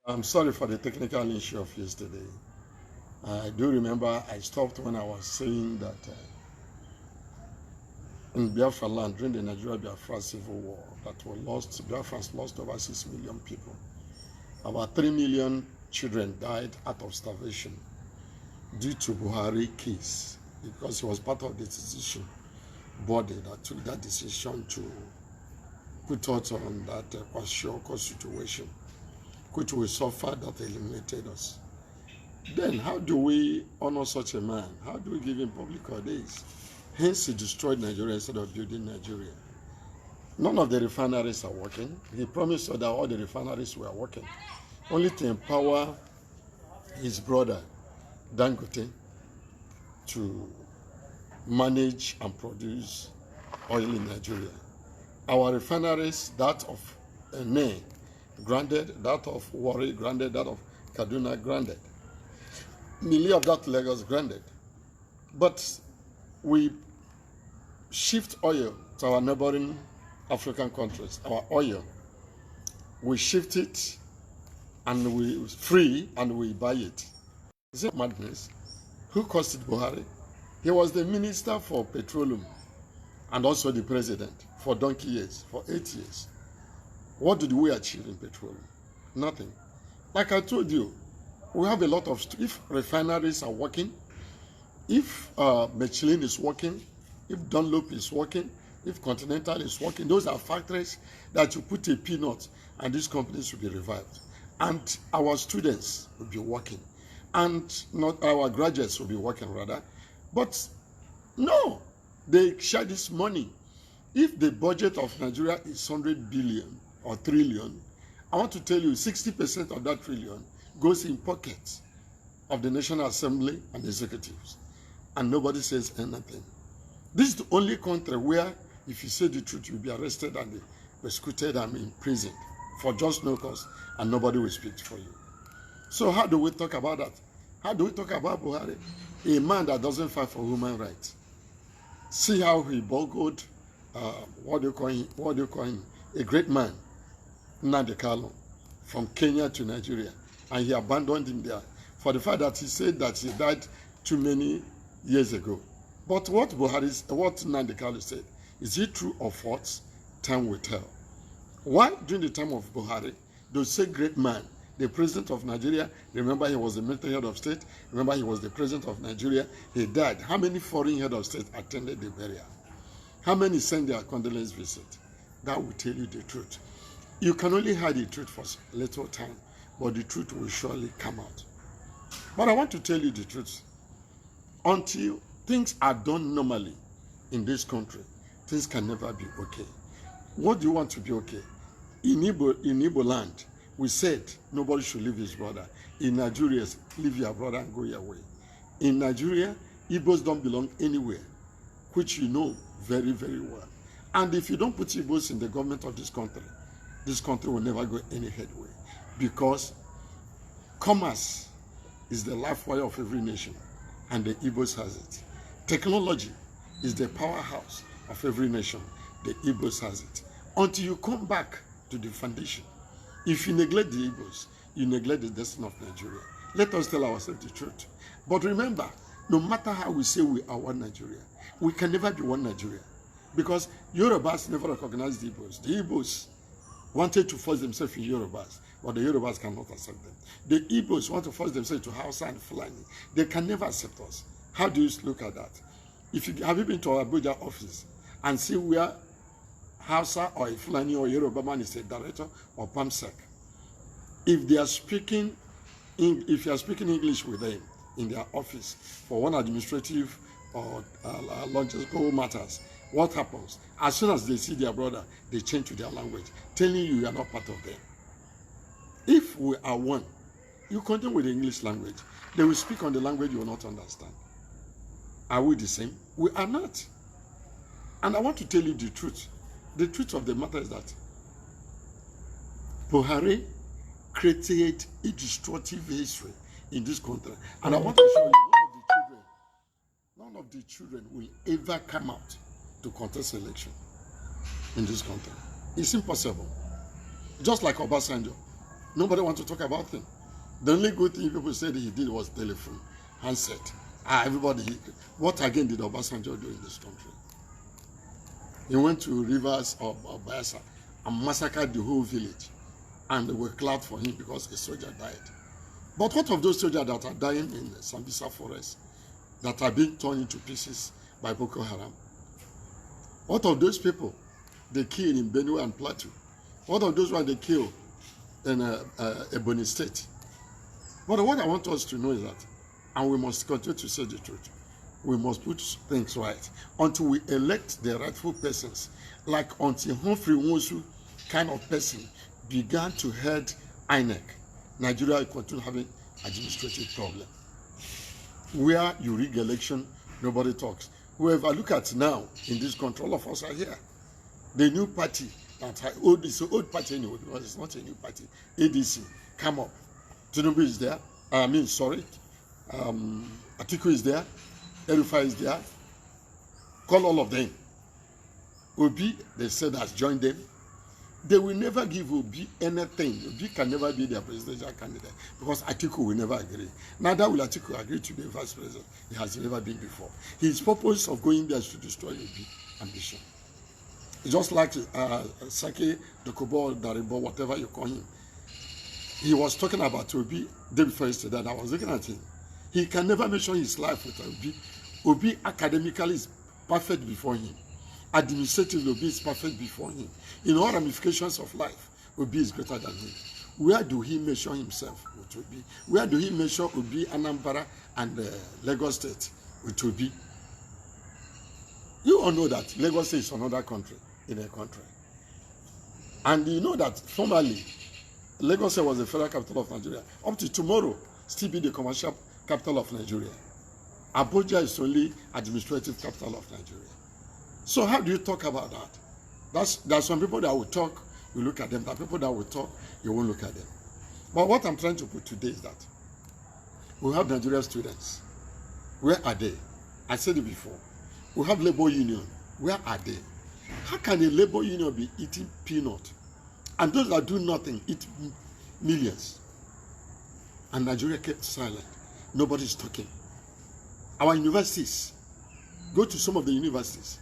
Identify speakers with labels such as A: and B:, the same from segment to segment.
A: I'm sorry for the technical issue of yesterday. I do remember I stopped when I was saying that in Biafra land during the Nigeria-Biafra civil war that were lost, Biafrans lost over 6 million people. About 3 million children died out of starvation due to Buhari case because he was part of the decision body that took that decision to put us on that kwashiorkor situation, which we suffered that eliminated us. Then how do we honor such a man? How do we give him public holidays? Hence, he destroyed Nigeria instead of building Nigeria. None of the refineries are working. He promised us that all the refineries were working, only to empower his brother, Dangote, to manage and produce oil in Nigeria. Our refineries, that of Ene, granted, that of Warri, granted, that of Kaduna, granted. Nearly of that Lagos, granted. But we shift oil to our neighboring African countries, our oil. We shift it and we free and we buy it. Is it madness? Who caused it, Buhari? He was the minister for petroleum and also the president for donkey years, for 8 years. What did we achieve in petroleum? Nothing. Like I told you, we have a lot of, if refineries are working, if Michelin is working, if Dunlop is working, if Continental is working, those are factories that you put a peanut and these companies will be revived. And our students will be working. And not our graduates will be working rather. But no, they share this money. If the budget of Nigeria is 100 billion or trillion, I want to tell you 60% of that trillion goes in pockets of the National Assembly and executives. And nobody says anything. This is the only country where if you say the truth, you'll be arrested and executed and imprisoned for just no cause, and nobody will speak for you. So how do we talk about that? How do we talk about Buhari? A man that doesn't fight for human rights. See how he bungled, what do you call him? A great man, Nnamdi Kanu, from Kenya to Nigeria. And he abandoned him there for the fact that he said that he died too many years ago. But what Nnamdi Kanu said, is it true or false? Time will tell. Why during the time of Buhari, they say great man, the president of Nigeria, remember he was the military head of state, remember he was the president of Nigeria, he died. How many foreign head of state attended the burial? How many sent their condolence visit? That will tell you the truth. You can only hide the truth for a little time, but the truth will surely come out. But I want to tell you the truth. Until things are done normally in this country, things can never be okay. What do you want to be okay? In Igbo land, we said nobody should leave his brother. In Nigeria, leave your brother and go your way. In Nigeria, Igbos don't belong anywhere, which you know very, very well. And if you don't put Igbos in the government of this country will never go any headway. Because commerce is the life wire of every nation, and the Igbos has it. Technology is the powerhouse of every nation, the Igbos has it. Until you come back to the foundation, if you neglect the Igbos, you neglect the destiny of Nigeria. Let us tell ourselves the truth. But remember, no matter how we say we are one Nigeria, we can never be one Nigeria. Because Yorubas never recognized the Igbos. The Igbos wanted to force themselves in Yorubas, but the Yorubas cannot accept them. The Igbos want to force themselves to Hausa and Fulani. They can never accept us. How do you look at that? Have you been to our Abuja office and see where Hausa or a Fulani or Yoruba man is a director or PAMSEC? If they are speaking, if you are speaking English with them in their office for one administrative or logistical matters, what happens? As soon as they see their brother, they change to their language, telling you are not part of them. If we are one, you continue with the English language. They will speak on the language you will not understand. Are we the same? We are not. And I want to tell you the truth. The truth of the matter is that Buhari created a destructive history in this country. And I want to show you none of the children will ever come out to contest election in this country. It's impossible. Just like Obasanjo. Nobody wants to talk about him. The only good thing people said he did was telephone, handset. Everybody. What again did Obasanjo do in this country? He went to rivers of Bayelsa and massacred the whole village. And they were glad for him because a soldier died. But what of those soldiers that are dying in the Sambisa forest, that are being torn into pieces by Boko Haram? What of those people they killed in Benue and Plateau? What of those ones they killed in Ebony State? But what I want us to know is that, and we must continue to say the truth, we must put things right until we elect the rightful persons, like until Humphrey Nwosu kind of person began to head INEC. Nigeria will continue having administrative problem. Where you rig election, nobody talks. Whoever look at now in this country, all of us are here. The new party that it's an old party anyway, because it's not a new party. ADC, come up. Tinubu is there. Atiku is there. Erufai is there. Call all of them. Obi, they said, has joined them. They will never give Obi anything. Obi can never be their presidential candidate because Atiku will never agree. Neither will Atiku agree to be vice president. He has never been before. His purpose of going there is to destroy Obi ambition. It's just like Sake, Dokubo, Daribo, whatever you call him. He was talking about Obi day before yesterday, and I was looking at him. He can never measure his life with Obi. Obi academically is perfect before him. Administratively, Obi is perfect before him. In all ramifications of life, Obi is greater than him. Where do he measure himself with Obi? Where do he measure Obi, Anambra, and Lagos State with Obi? You all know that Lagos State is another country in a country. And you know that formerly, Lagos State was the federal capital of Nigeria. Up to tomorrow, still be the commercial capital of Nigeria. Abuja is only administrative capital of Nigeria. So how do you talk about that? There's some people that will talk, you look at them. There are people that will talk, you won't look at them. But what I'm trying to put today is that we have Nigerian students. Where are they? I said it before. We have labor union. Where are they? How can a labor union be eating peanut? And those that do nothing eat millions. And Nigeria kept silent. Nobody's talking. Our universities, go to some of the universities.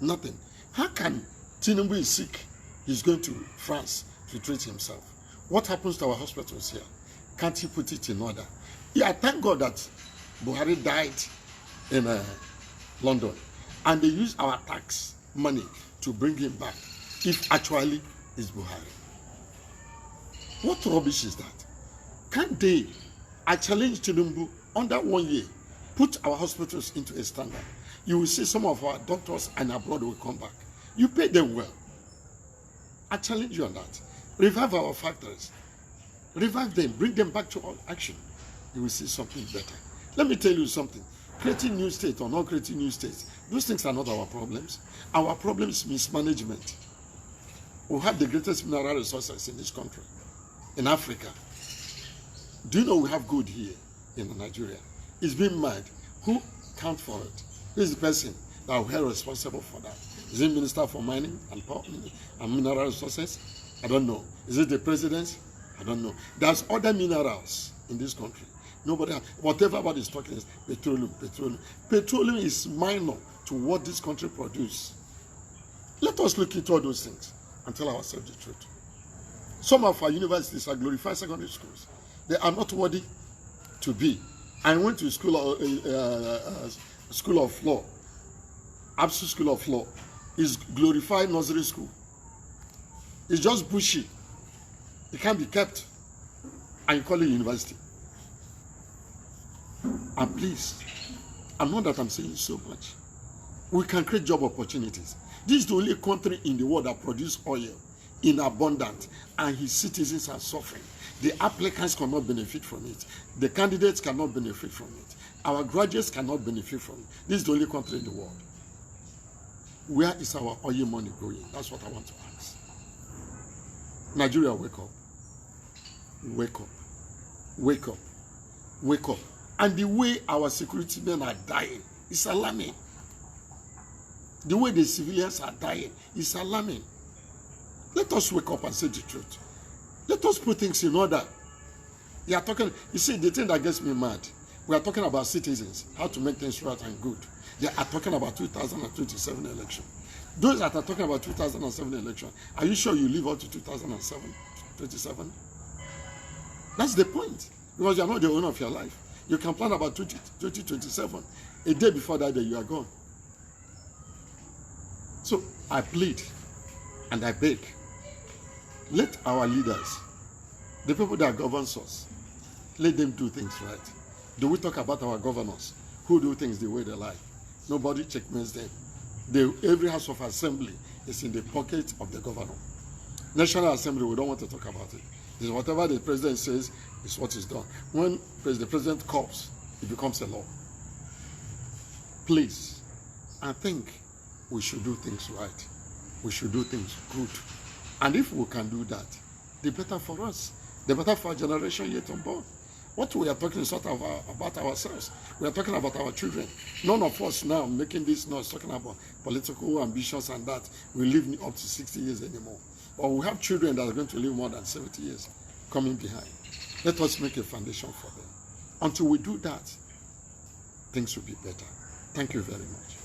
A: Nothing. How can Tinubu is sick? He's going to France to treat himself. What happens to our hospitals here? Can't he put it in order? Yeah, thank God that Buhari died in London. And they use our tax money to bring him back. If actually is Buhari. What rubbish is that? Can't they, I challenge Tinubu, under 1 year, put our hospitals into a standard. You will see some of our doctors and abroad will come back. You pay them well. I challenge you on that. Revive our factories. Revive them. Bring them back to all action. You will see something better. Let me tell you something. Creating new states or not creating new states, those things are not our problems. Our problem is mismanagement. We have the greatest mineral resources in this country, in Africa. Do you know we have gold here in Nigeria? It's being mined. Who counts for it? Who is the person that will be responsible for that? Is it Minister for Mining and Power and Mineral Resources? I don't know. Is it the President? I don't know. There's other minerals in this country. Nobody, whatever about is talking is petroleum. Petroleum is minor to what this country produces. Let us look into all those things and tell ourselves the truth. Some of our universities are glorified secondary schools. They are not worthy to be. I went to school of law. Absolute School of Law is glorified nursery school. It's just bushy. It can't be kept. And you call it university. And please, I'm not that I'm saying so much. We can create job opportunities. This is the only country in the world that produces oil in abundance, and his citizens are suffering. The applicants cannot benefit from it. The candidates cannot benefit from it. Our graduates cannot benefit from it. This is the only country in the world. Where is our oil money going? That's what I want to ask. Nigeria, wake up. Wake up. Wake up. Wake up. And the way our security men are dying is alarming. The way the civilians are dying is alarming. Let us wake up and say the truth. Let us put things in order. You are talking, you see, the thing that gets me mad, we are talking about citizens, how to make things right and good. They are talking about 2027 election. Those that are talking about 2007 election, are you sure you live up to 2027? That's the point. Because you are not the owner of your life. You can plan about 2027. A day before that day, you are gone. So I plead and I beg, let our leaders, the people that govern us, let them do things right. Do we talk about our governors who do things the way they like? Nobody checkmates them. Every house of assembly is in the pocket of the governor. National Assembly, we don't want to talk about it. It's whatever the president says is what is done. When the president calls, it becomes a law. Please, I think we should do things right. We should do things good. And if we can do that, the better for us. The better for our generation yet unborn. What we are talking is not about ourselves. We are talking about our children. None of us now making this noise talking about political ambitions and that we live up to 60 years anymore. Or we have children that are going to live more than 70 years coming behind. Let us make a foundation for them. Until we do that, things will be better. Thank you very much.